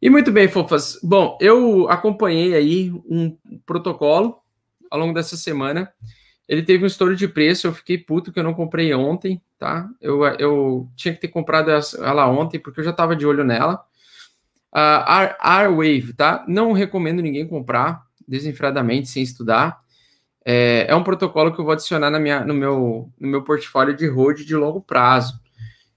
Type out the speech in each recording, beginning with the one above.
E muito bem, fofas. Bom, eu acompanhei aí um protocolo ao longo dessa semana. Ele teve um estouro de preço, eu fiquei puto que eu não comprei ontem, tá? Eu tinha que ter comprado ela ontem, porque eu já estava de olho nela. A Airwave, tá? Não recomendo ninguém comprar desenfreadamente, sem estudar. É um protocolo que eu vou adicionar no meu portfólio de hold de longo prazo.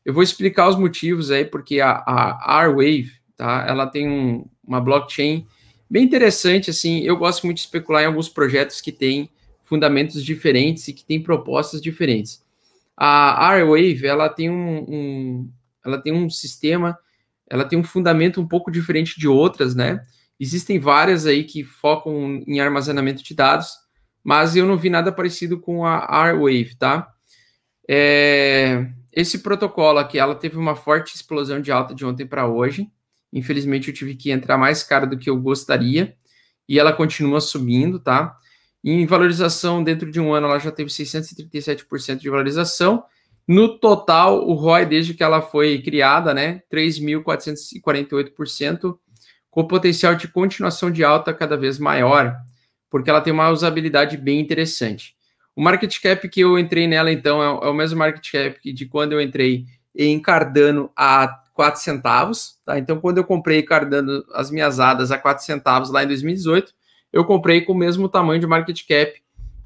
Eu vou explicar os motivos aí, porque a Airwave, tá? Ela tem uma blockchain bem interessante, assim. Eu gosto muito de especular em alguns projetos que têm fundamentos diferentes e que têm propostas diferentes. A Airwave, ela tem um sistema, ela tem um fundamento um pouco diferente de outras, né? Existem várias aí que focam em armazenamento de dados, mas eu não vi nada parecido com a Airwave, tá? Esse protocolo aqui, ela teve uma forte explosão de alta de ontem para hoje. Infelizmente, eu tive que entrar mais caro do que eu gostaria. E ela continua subindo, tá? Em valorização, dentro de um ano, ela já teve 637% de valorização. No total, o ROI, desde que ela foi criada, né? 3.448%, com potencial de continuação de alta cada vez maior, porque ela tem uma usabilidade bem interessante. O market cap que eu entrei nela, então, é o mesmo market cap de quando eu entrei em Cardano a 4 centavos. Tá? Então, quando eu comprei Cardano, as minhas ADAs a 4 centavos lá em 2018, eu comprei com o mesmo tamanho de market cap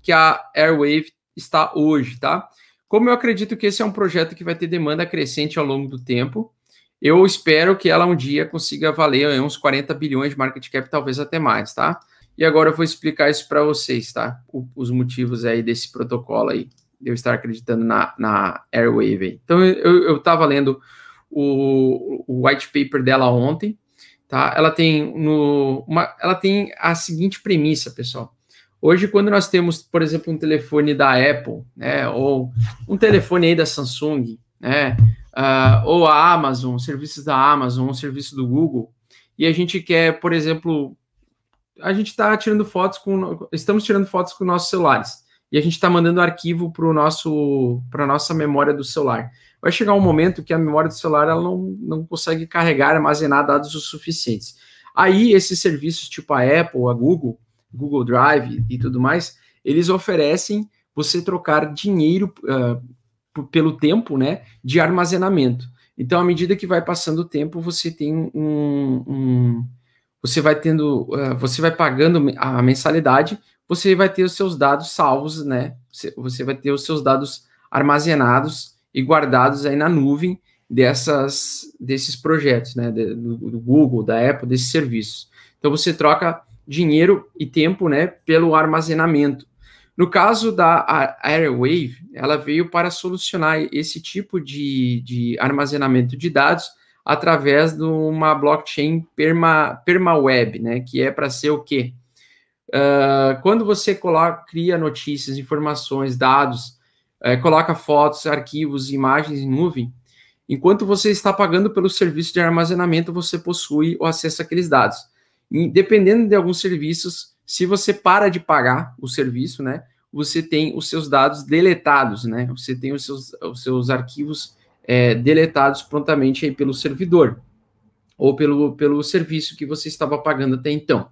que a Airwave está hoje. Tá? Como eu acredito que esse é um projeto que vai ter demanda crescente ao longo do tempo, eu espero que ela um dia consiga valer uns 40 bilhões de market cap, talvez até mais, tá? E agora eu vou explicar isso para vocês, tá? Os motivos aí desse protocolo aí, de eu estar acreditando na Airwave aí. Então, eu estava lendo o white paper dela ontem, tá? Ela tem a seguinte premissa, pessoal. Hoje, quando nós temos, por exemplo, um telefone da Apple, né? Ou um telefone aí da Samsung, né? Ou a Amazon, serviços da Amazon, um serviço do Google, e a gente quer, por exemplo, a gente está tirando fotos estamos tirando fotos com nossos celulares e a gente está mandando arquivo para a nossa memória do celular. Vai chegar um momento que a memória do celular ela não consegue carregar, armazenar dados o suficientes. Aí esses serviços tipo a Apple, a Google Drive e tudo mais, eles oferecem você trocar dinheiro pelo tempo, né, de armazenamento. Então, à medida que vai passando o tempo, você tem você vai pagando a mensalidade, você vai ter os seus dados salvos, né? Você vai ter os seus dados armazenados e guardados aí na nuvem desses projetos, né? Do Google, da Apple, desses serviços. Então você troca dinheiro e tempo, né? Pelo armazenamento. No caso da Airwave, ela veio para solucionar esse tipo de armazenamento de dados através de uma blockchain permaweb, né? Que é para ser o quê? Quando você cria notícias, informações, dados, coloca fotos, arquivos, imagens em nuvem, enquanto você está pagando pelo serviço de armazenamento, você possui o acesso àqueles dados. E, dependendo de alguns serviços, se você para de pagar o serviço, né? Você tem os seus dados deletados, né? Você tem os seus arquivos deletados prontamente aí pelo servidor ou pelo serviço que você estava pagando até então.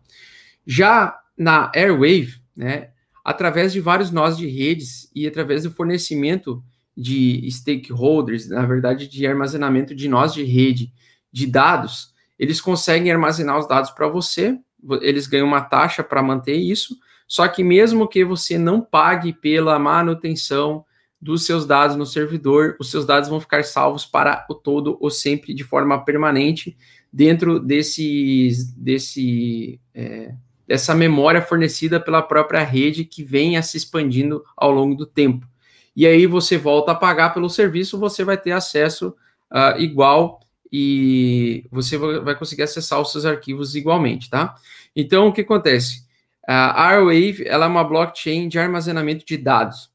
Já na Airwave, né, através de vários nós de redes e através do fornecimento de stakeholders, na verdade, de armazenamento de nós de rede de dados, eles conseguem armazenar os dados para você, eles ganham uma taxa para manter isso, só que mesmo que você não pague pela manutenção dos seus dados no servidor, os seus dados vão ficar salvos para o todo ou sempre de forma permanente dentro dessa memória fornecida pela própria rede que venha se expandindo ao longo do tempo. E aí você volta a pagar pelo serviço, você vai ter acesso igual e você vai conseguir acessar os seus arquivos igualmente, tá? Então, o que acontece? A Airwave, ela é uma blockchain de armazenamento de dados.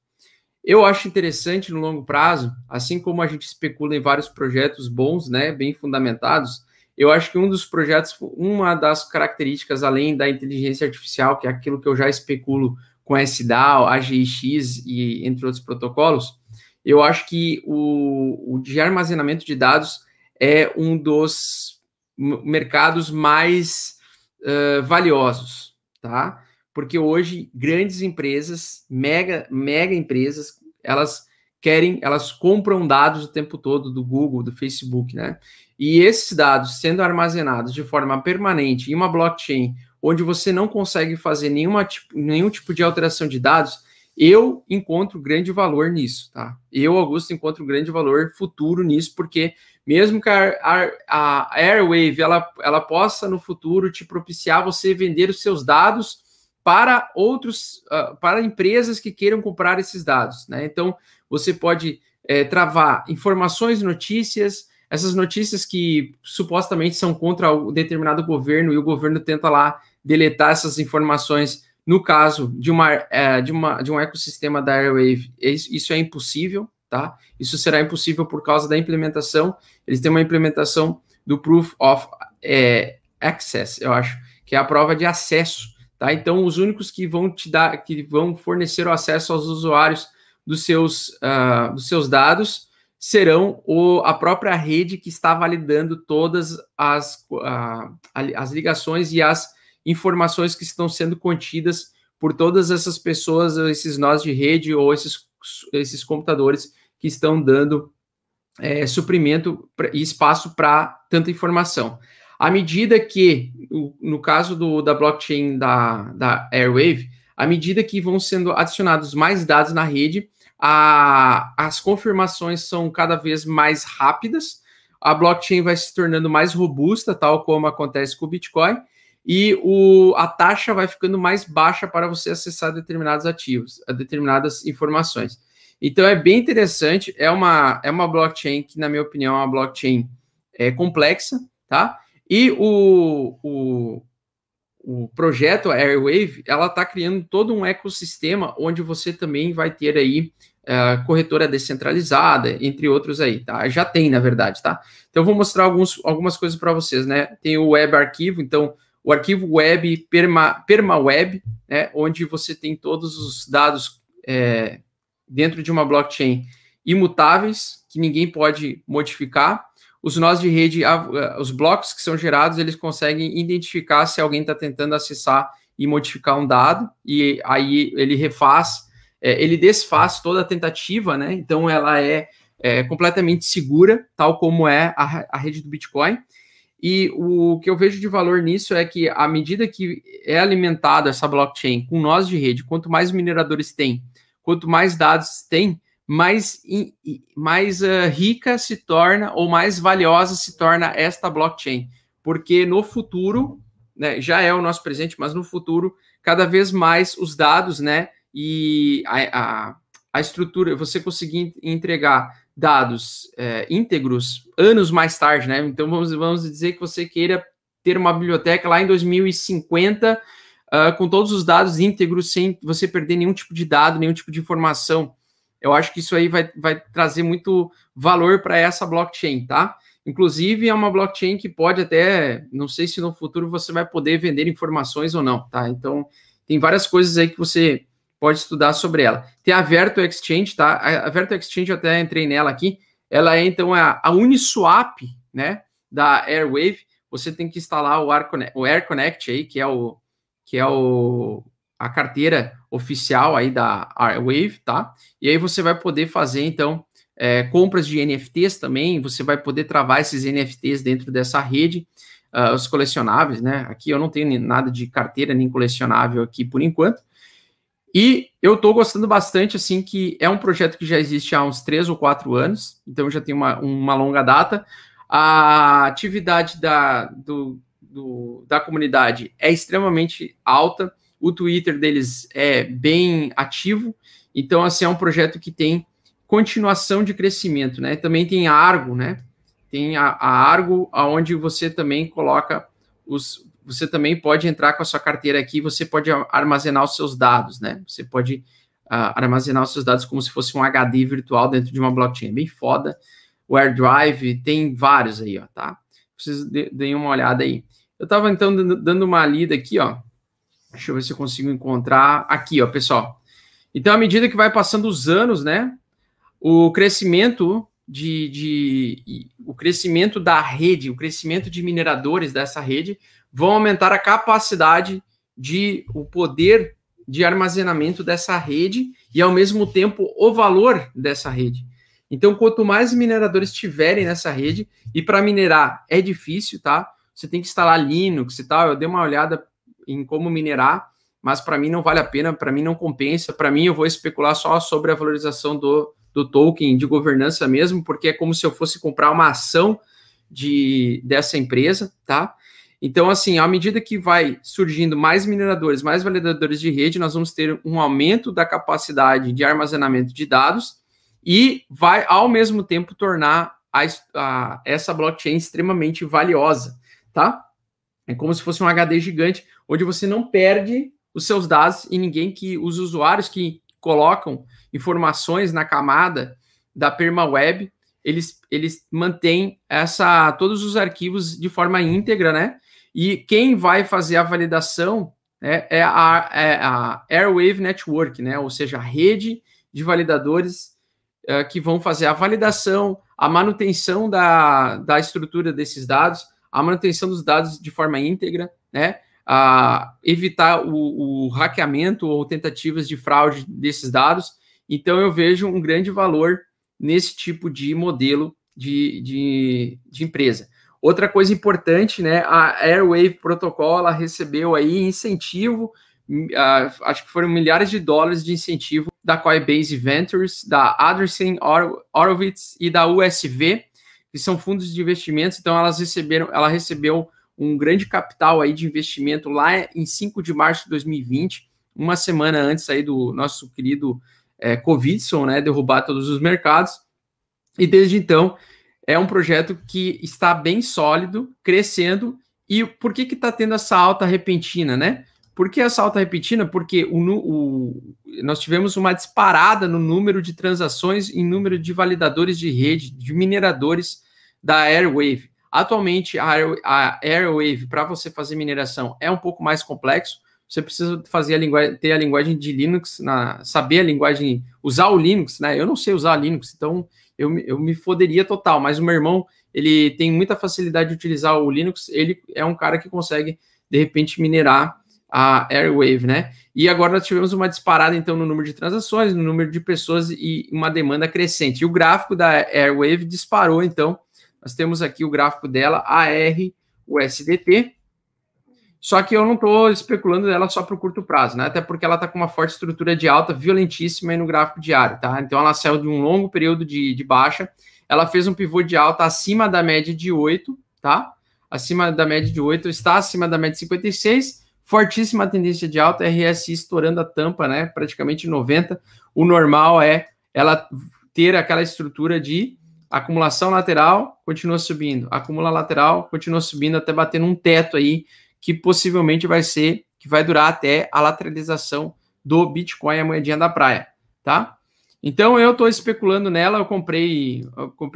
Eu acho interessante no longo prazo, assim como a gente especula em vários projetos bons, né, bem fundamentados, eu acho que um dos projetos, uma das características, além da inteligência artificial, que é aquilo que eu já especulo com SDAO, AGX e entre outros protocolos, eu acho que o de armazenamento de dados é um dos mercados mais valiosos, tá? Porque hoje grandes empresas, mega empresas, elas compram dados o tempo todo do Google, do Facebook, né? E esses dados sendo armazenados de forma permanente em uma blockchain, onde você não consegue fazer nenhum tipo de alteração de dados, eu encontro grande valor nisso, tá? Eu, Augusto, encontro grande valor futuro nisso, porque mesmo que a Airwave ela possa no futuro te propiciar você vender os seus dados para para empresas que queiram comprar esses dados, né? Então, você pode travar informações, notícias, essas notícias que supostamente são contra um determinado governo e o governo tenta lá deletar essas informações. No caso de um ecossistema da Airwave, isso é impossível, tá? Isso será impossível por causa da implementação. Eles têm uma implementação do Proof of Access, eu acho, que é a prova de acesso, tá? Então, os únicos que vão fornecer o acesso aos usuários dos seus dados serão a própria rede que está validando todas as ligações e as informações que estão sendo contidas por todas essas pessoas, esses nós de rede ou esses computadores que estão dando suprimento e espaço para tanta informação. À medida que, no caso da blockchain da Airwave, à medida que vão sendo adicionados mais dados na rede, as confirmações são cada vez mais rápidas, a blockchain vai se tornando mais robusta, tal como acontece com o Bitcoin, e a taxa vai ficando mais baixa para você acessar determinados ativos, determinadas informações. Então, é bem interessante, é uma blockchain que, na minha opinião, é uma blockchain complexa, tá? E o projeto Airwave, ela está criando todo um ecossistema onde você também vai ter aí corretora descentralizada, entre outros aí, tá? Já tem, na verdade, tá? Então, eu vou mostrar algumas coisas para vocês, né? Tem o web arquivo, então, o arquivo web PermaWeb, né? Onde você tem todos os dados dentro de uma blockchain imutáveis, que ninguém pode modificar. Os nós de rede, os blocos que são gerados, eles conseguem identificar se alguém está tentando acessar e modificar um dado, e aí ele ele desfaz toda a tentativa, né? Então, ela é completamente segura, tal como é a rede do Bitcoin. E o que eu vejo de valor nisso é que, à medida que é alimentada essa blockchain com nós de rede, quanto mais mineradores tem, quanto mais dados tem, mais rica se torna, ou mais valiosa se torna esta blockchain. Porque no futuro, né, já é o nosso presente, mas no futuro, cada vez mais os dados, né, e a estrutura, você conseguir entregar dados íntegros anos mais tarde, né? Então, vamos dizer que você queira ter uma biblioteca lá em 2050, com todos os dados íntegros, sem você perder nenhum tipo de dado, nenhum tipo de informação. Eu acho que isso aí vai trazer muito valor para essa blockchain, tá? Inclusive, é uma blockchain que pode até, não sei se no futuro você vai poder vender informações ou não, tá? Então, tem várias coisas aí que você pode estudar sobre ela. Tem a Verto Exchange, tá? A Verto Exchange, eu até entrei nela aqui, ela é, então, a Uniswap, né, da Airwave. Você tem que instalar o Air Connect aí, que é a carteira oficial aí da Airwave, tá? E aí você vai poder fazer, então, compras de NFTs também, você vai poder travar esses NFTs dentro dessa rede, os colecionáveis, né? Aqui eu não tenho nada de carteira nem colecionável aqui por enquanto. E eu estou gostando bastante, assim, que é um projeto que já existe há uns 3 ou 4 anos, então já tem uma longa data. A atividade da comunidade é extremamente alta, o Twitter deles é bem ativo, então, assim, é um projeto que tem continuação de crescimento, né? Também tem a Argo, né? Tem a Argo, onde você também coloca você também pode entrar com a sua carteira aqui, você pode armazenar os seus dados, né? Você pode armazenar os seus dados como se fosse um HD virtual dentro de uma blockchain. Bem foda. O AirDrive, tem vários aí, ó, tá? Vocês deem uma olhada aí. Eu estava, então, dando uma lida aqui, ó. Deixa eu ver se eu consigo encontrar. Aqui, ó, pessoal. Então, à medida que vai passando os anos, né? O crescimento o crescimento da rede, o crescimento de mineradores dessa rede vão aumentar a capacidade o poder de armazenamento dessa rede e, ao mesmo tempo, o valor dessa rede. Então, quanto mais mineradores tiverem nessa rede, e para minerar é difícil, tá? Você tem que instalar Linux e tal. Eu dei uma olhada em como minerar, mas para mim não vale a pena, para mim não compensa. Para mim, eu vou especular só sobre a valorização do token de governança mesmo, porque é como se eu fosse comprar uma ação dessa empresa, tá? Então, assim, à medida que vai surgindo mais mineradores, mais validadores de rede, nós vamos ter um aumento da capacidade de armazenamento de dados e vai, ao mesmo tempo, tornar essa blockchain extremamente valiosa, tá? É como se fosse um HD gigante, onde você não perde os seus dados e os usuários que colocam informações na camada da PermaWeb, eles mantêm todos os arquivos de forma íntegra, né? E quem vai fazer a validação é a Airwave Network, né? Ou seja, a rede de validadores que vão fazer a validação, a manutenção da estrutura desses dados, a manutenção dos dados de forma íntegra, né? Evitar o hackeamento ou tentativas de fraude desses dados. Então, eu vejo um grande valor nesse tipo de modelo de empresa. Outra coisa importante, né, a Airwave Protocol, ela recebeu aí incentivo, acho que foram milhares de dólares de incentivo da Coinbase Ventures, da Andreessen Horowitz e da USV, que são fundos de investimentos. Então, ela recebeu um grande capital aí de investimento lá em 5 de março de 2020, uma semana antes aí do nosso querido Covidson, né, derrubar todos os mercados. E desde então, é um projeto que está bem sólido, crescendo. E por que está tendo essa alta repentina, né? Por que essa alta repentina? Porque nós tivemos uma disparada no número de transações e número de validadores de rede, de mineradores da Airwave. Atualmente, a Airwave, para você fazer mineração, é um pouco mais complexo. Você precisa ter a linguagem de Linux, saber a linguagem, usar o Linux, né? Eu não sei usar Linux, então eu me foderia total, mas o meu irmão, ele tem muita facilidade de utilizar o Linux, ele é um cara que consegue, de repente, minerar a Airwave, né? E agora nós tivemos uma disparada, então, no número de transações, no número de pessoas e uma demanda crescente. E o gráfico da Airwave disparou, então, nós temos aqui o gráfico dela, ARUSDT, só que eu não estou especulando ela só para o curto prazo, né? Até porque ela está com uma forte estrutura de alta violentíssima aí no gráfico diário, tá? Então ela saiu de um longo período de baixa, ela fez um pivô de alta acima da média de 8, tá? Acima da média de 8, está acima da média de 56, fortíssima tendência de alta, RSI estourando a tampa, né? Praticamente 90. O normal é ela ter aquela estrutura de acumulação lateral, continua subindo, acumula lateral, continua subindo até bater num teto aí, que possivelmente que vai durar até a lateralização do Bitcoin, a moedinha da praia, tá? Então, eu estou especulando nela, eu comprei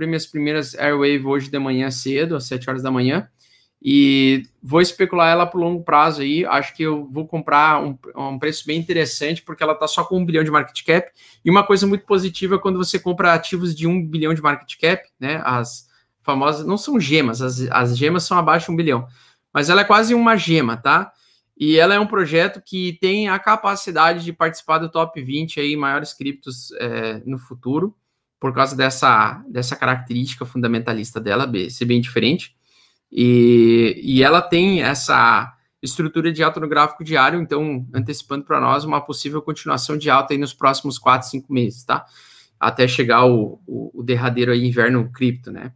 minhas primeiras Airwave hoje de manhã cedo, às 7 horas da manhã, e vou especular ela por longo prazo aí, acho que eu vou comprar um preço bem interessante, porque ela está só com 1 bilhão de market cap, e uma coisa muito positiva é quando você compra ativos de 1 bilhão de market cap, né, as famosas, não são gemas, as gemas são abaixo de 1 bilhão, mas ela é quase uma gema, tá? E ela é um projeto que tem a capacidade de participar do top 20 aí, maiores criptos no futuro, por causa dessa característica fundamentalista dela, ser bem diferente. E ela tem essa estrutura de alta no gráfico diário, então antecipando para nós uma possível continuação de alta aí nos próximos 4, 5 meses, tá? Até chegar o derradeiro aí inverno cripto, né?